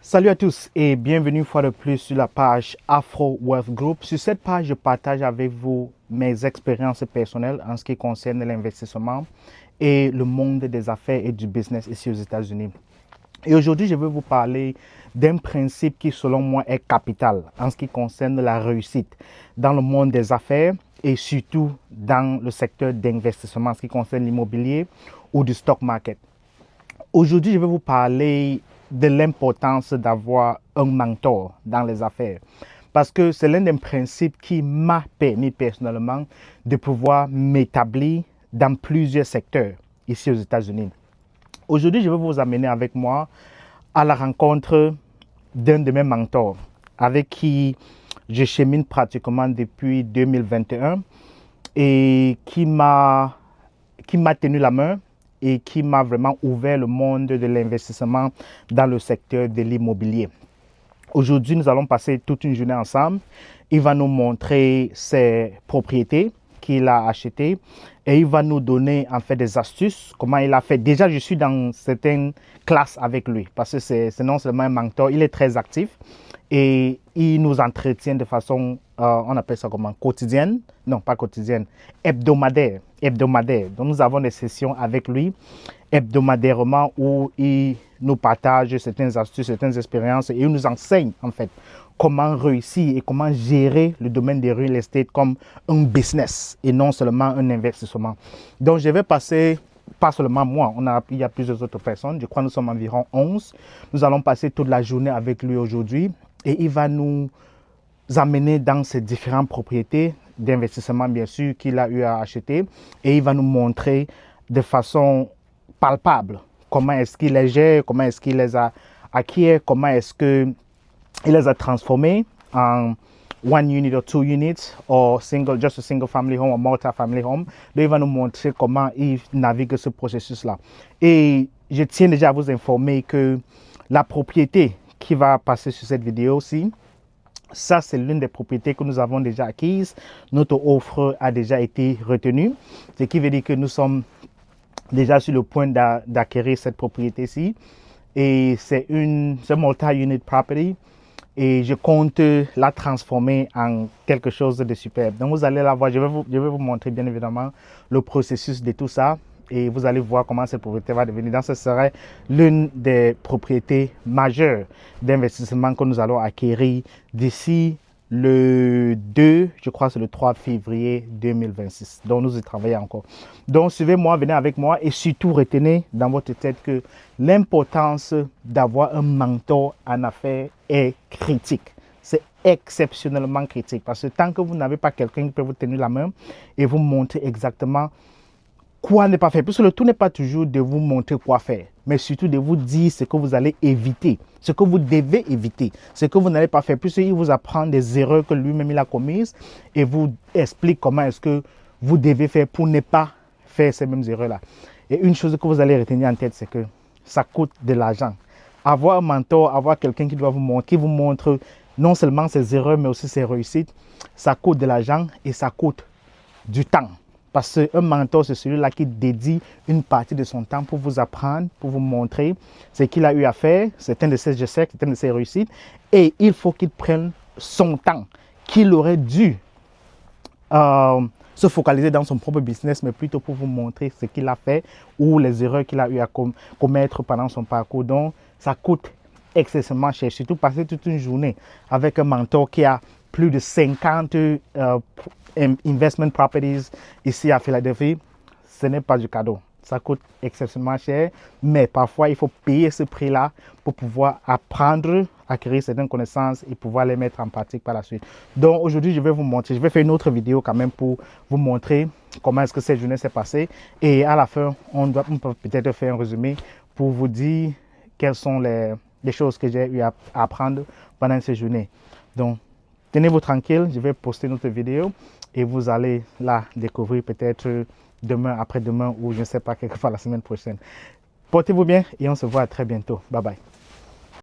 Salut à tous et bienvenue une fois de plus sur la page Afro Wealth Group. Sur cette page, je partage avec vous mes expériences personnelles en ce qui concerne l'investissement et le monde des affaires et du business ici aux États-Unis. Et aujourd'hui, je vais vous parler d'un principe qui, selon moi, est capital en ce qui concerne la réussite dans le monde des affaires et surtout dans le secteur d'investissement en ce qui concerne l'immobilier ou du stock market. Aujourd'hui, je vais vous parler de l'importance d'avoir un mentor dans les affaires. Parce que c'est l'un des principes qui m'a permis personnellement de pouvoir m'établir dans plusieurs secteurs ici aux États-Unis. Aujourd'hui, je vais vous amener avec moi à la rencontre d'un de mes mentors avec qui je chemine pratiquement depuis 2021 et qui m'a tenu la main et qui m'a vraiment ouvert le monde de l'investissement dans le secteur de l'immobilier. Aujourd'hui, nous allons passer toute une journée ensemble. Il va nous montrer ses propriétés qu'il a achetées et il va nous donner en fait des astuces, comment il a fait. Déjà, je suis dans certaines classes avec lui parce que c'est non seulement un mentor, il est très actif et il nous entretient de façon, on appelle ça comment, quotidienne, non pas quotidienne, hebdomadaire. Donc nous avons des sessions avec lui hebdomadairement où il nous partage certaines astuces, certaines expériences et il nous enseigne en fait comment réussir et comment gérer le domaine des real estate comme un business et non seulement un investissement. Donc je vais passer, pas seulement moi, il y a plusieurs autres personnes, je crois que nous sommes environ 11. Nous allons passer toute la journée avec lui aujourd'hui et il va nous amener dans ces différentes propriétés d'investissement bien sûr qu'il a eu à acheter et il va nous montrer de façon palpable comment est-ce qu'il les gère, comment est-ce qu'il les a acquis, comment est-ce qu'il les a transformés en one unit or two units or just a single family home or multi-family home. Donc, il va nous montrer comment il navigue ce processus-là. Et je tiens déjà à vous informer que la propriété qui va passer sur cette vidéo aussi, ça, c'est l'une des propriétés que nous avons déjà acquises. Notre offre a déjà été retenue, ce qui veut dire que nous sommes déjà sur le point d'acquérir cette propriété-ci. Et c'est une multi-unit property et je compte la transformer en quelque chose de superbe. Donc, vous allez la voir. Je vais vous montrer bien évidemment le processus de tout ça. Et vous allez voir comment cette propriété va devenir. Donc, ce serait l'une des propriétés majeures d'investissement que nous allons acquérir d'ici le 2, je crois que c'est le 3 février 2026. Donc, nous y travaillons encore. Donc, suivez-moi, venez avec moi et surtout retenez dans votre tête que l'importance d'avoir un mentor en affaires est critique. C'est exceptionnellement critique parce que tant que vous n'avez pas quelqu'un qui peut vous tenir la main et vous montrer exactement quoi ne pas faire, puisque le tout n'est pas toujours de vous montrer quoi faire, mais surtout de vous dire ce que vous allez éviter, ce que vous devez éviter, ce que vous n'allez pas faire, puisqu'il vous apprend des erreurs que lui-même il a commises et vous explique comment est-ce que vous devez faire pour ne pas faire ces mêmes erreurs-là. Et une chose que vous allez retenir en tête, c'est que ça coûte de l'argent. Avoir un mentor, avoir quelqu'un qui vous montre non seulement ses erreurs, mais aussi ses réussites, ça coûte de l'argent et ça coûte du temps. Parce qu'un mentor, c'est celui-là qui dédie une partie de son temps pour vous apprendre, pour vous montrer ce qu'il a eu à faire, certains de ses échecs, certaines de ses réussites. Et il faut qu'il prenne son temps, qu'il aurait dû se focaliser dans son propre business, mais plutôt pour vous montrer ce qu'il a fait ou les erreurs qu'il a eu à commettre pendant son parcours. Donc, ça coûte excessivement cher, surtout passer toute une journée avec un mentor qui a plus de 50 investment properties ici à Philadelphie, ce n'est pas du cadeau. Ça coûte exceptionnellement cher, mais parfois il faut payer ce prix-là pour pouvoir apprendre, acquérir certaines connaissances et pouvoir les mettre en pratique par la suite. Donc aujourd'hui, je vais vous montrer, je vais faire une autre vidéo quand même pour vous montrer comment est-ce que cette journée s'est passée. Et à la fin, on peut peut-être faire un résumé pour vous dire quelles sont les choses que j'ai eu à apprendre pendant cette journée. Donc, tenez-vous tranquille, je vais poster notre vidéo et vous allez la découvrir peut-être demain, après-demain ou je ne sais pas, quelque part la semaine prochaine. Portez-vous bien et on se voit très bientôt. Bye bye.